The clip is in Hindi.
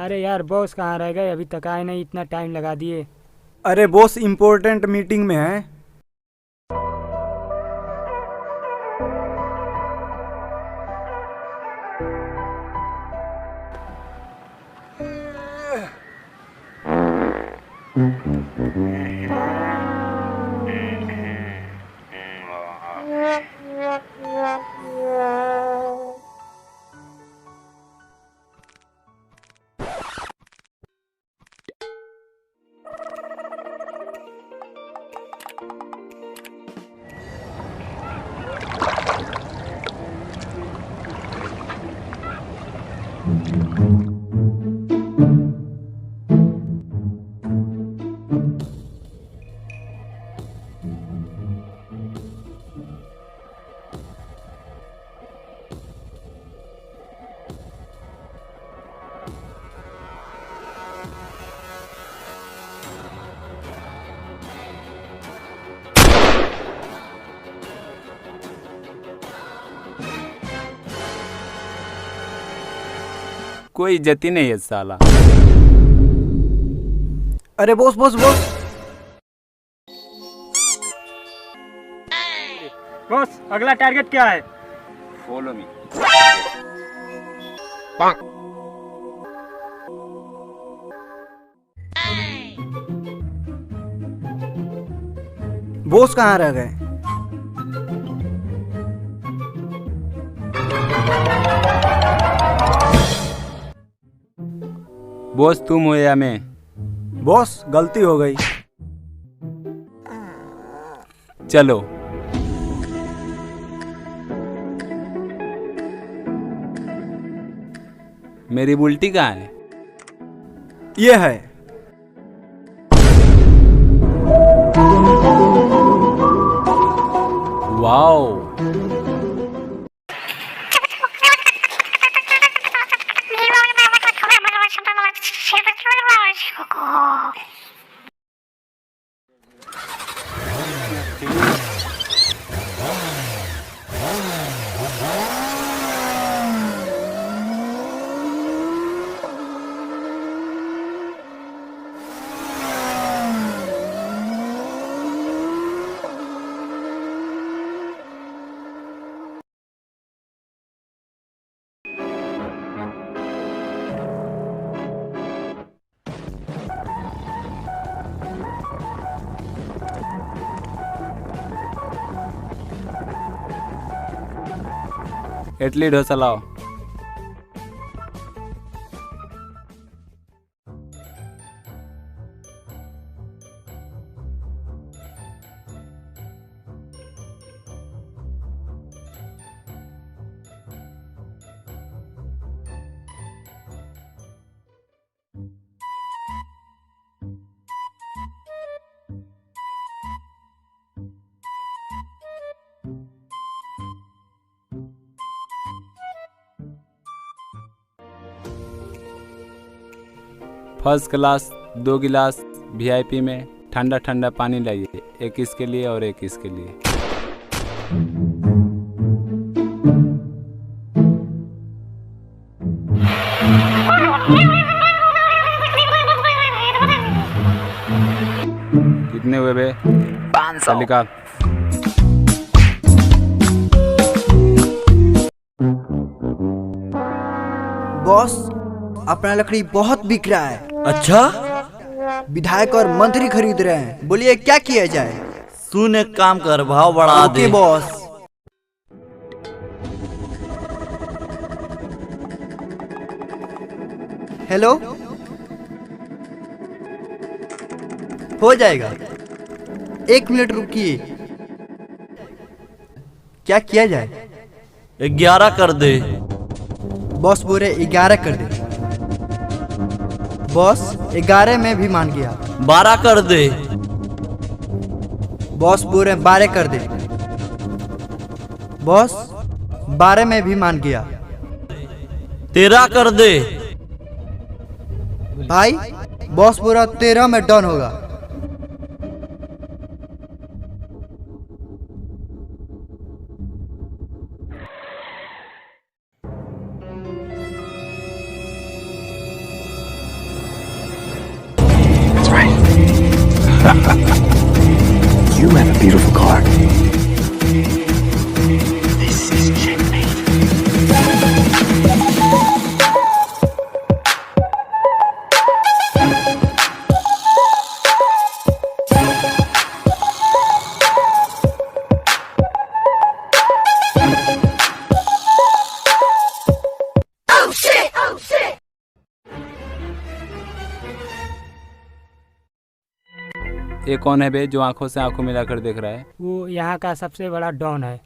अरे यार बॉस कहाँ रह गए, अभी तक आए नहीं, इतना टाइम लगा दिए। अरे बॉस इम्पोर्टेंट मीटिंग में है। कोई इज्जत ही नहीं है साला। अरे बॉस बॉस बॉस बॉस अगला टारगेट क्या है? Follow me. बॉस कहाँ रह गए? बॉस तुम हो या मैं? बॉस गलती हो गई। चलो। मेरी बुल्टी कहाँ है? ये है। वाओ। इडली डोसा लाओ। फर्स्ट क्लास 2 गिलास वीआईपी में ठंडा ठंडा पानी लाइए, एक इसके लिए और एक इसके लिए। कितने हुए बे? 500। निकाल। बॉस अपना लकड़ी बहुत बिक रहा है। अच्छा, विधायक और मंत्री खरीद रहे हैं, बोलिए क्या किया जाए? सुन एक काम कर, भाव बढ़ा ओके दे। बॉस। हेलो, हो जाएगा, 1 मिनट रुकिए। क्या किया जाए? 11 कर दे। बॉस बोले 11 कर दे। बॉस 11 में भी मान गया। 12 कर दे। बॉस बोले 12 कर दे। बॉस 12 में भी मान गया। 13 कर दे। भाई बॉस बोला 13 में डन होगा। beautiful card. This is checkmate. ये कौन है बे जो आंखों से आंखों मिलाकर देख रहा है? वो यहाँ का सबसे बड़ा डॉन है।